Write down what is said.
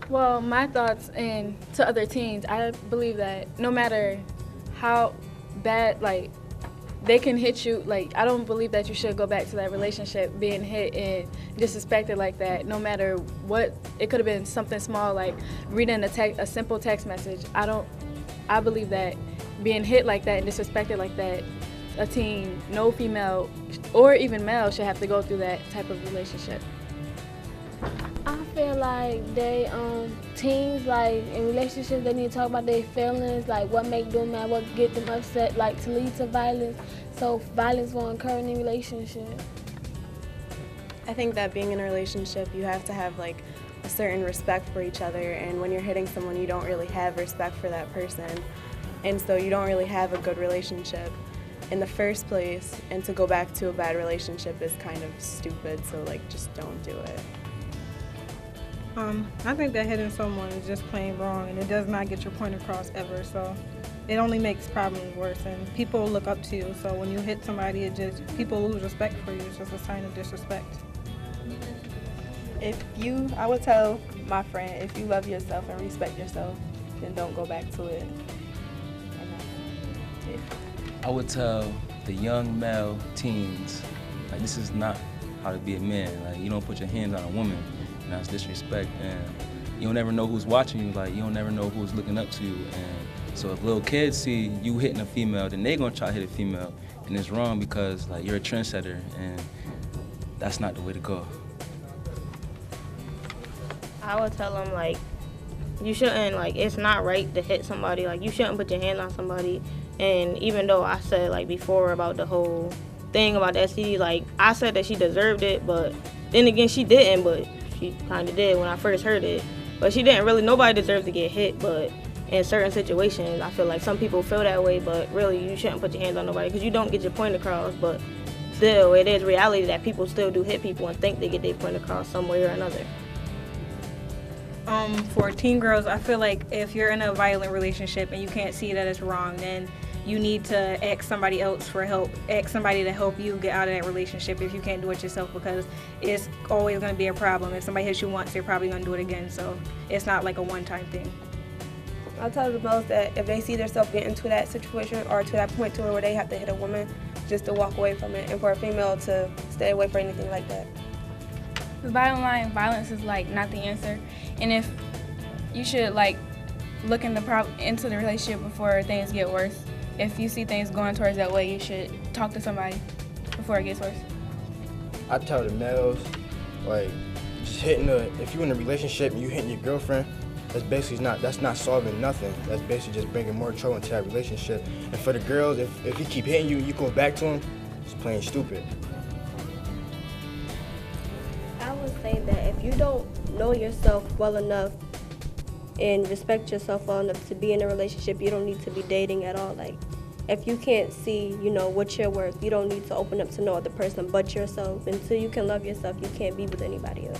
Well, my thoughts and to other teens, I believe that no matter how bad, like, they can hit you, like, I don't believe that you should go back to that relationship being hit and disrespected like that, no matter what. It could have been something small, like reading a simple text message. I believe that being hit like that and disrespected like that, a teen, no female or even male should have to go through that type of relationship. I feel like teens, like, in relationships, they need to talk about their feelings, like what make them mad, what get them upset, like to lead to violence, so violence won't occur in a relationship. I think that being in a relationship, you have to have like a certain respect for each other, and when you're hitting someone, you don't really have respect for that person, and so you don't really have a good relationship in the first place, and to go back to a bad relationship is kind of stupid, so like just don't do it. I think that hitting someone is just plain wrong, and it does not get your point across ever, so it only makes problems worse, and people look up to you, so when you hit somebody, people lose respect for you. It's just a sign of disrespect. I would tell my friend, if you love yourself and respect yourself, then don't go back to it. And that's it. I would tell the young male teens, like, this is not how to be a man. Like, you don't put your hands on a woman, and that's disrespect. And you don't never know who's watching you. Like, you don't never know who's looking up to you. And so if little kids see you hitting a female, then they're gonna try to hit a female, and it's wrong because, like, you're a trendsetter, and that's not the way to go. I would tell them, like, you shouldn't, like, it's not right to hit somebody. Like, you shouldn't put your hand on somebody. And even though I said, like, before about the whole thing about the STD, like, I said that she deserved it, but then again, she didn't, but she kind of did when I first heard it. But she didn't really, nobody deserves to get hit, but in certain situations, I feel like some people feel that way, but really, you shouldn't put your hands on nobody because you don't get your point across, but still, it is reality that people still do hit people and think they get their point across some way or another. For teen girls, I feel like if you're in a violent relationship and you can't see that it's wrong, then you need to ask somebody else for help. Ask somebody to help you get out of that relationship if you can't do it yourself, because it's always going to be a problem. If somebody hits you once, they're probably going to do it again, so it's not like a one-time thing. I'll tell the girls that if they see themselves getting to that situation or to that point to where they have to hit a woman, just to walk away from it, and for a female to stay away from anything like that. The bottom line, violence is like not the answer, and if you should like look into the relationship before things get worse. If you see things going towards that way, you should talk to somebody before it gets worse. I tell the males, like, just if you're in a relationship and you hitting your girlfriend, that's not solving nothing. That's basically just bringing more trouble into that relationship. And for the girls, if he keep hitting you and you go back to him, it's plain stupid. I would say that if you don't know yourself well enough and respect yourself well enough to be in a relationship, you don't need to be dating at all. Like, if you can't see, what you're worth, you don't need to open up to no other person but yourself. Until you can love yourself, you can't be with anybody else.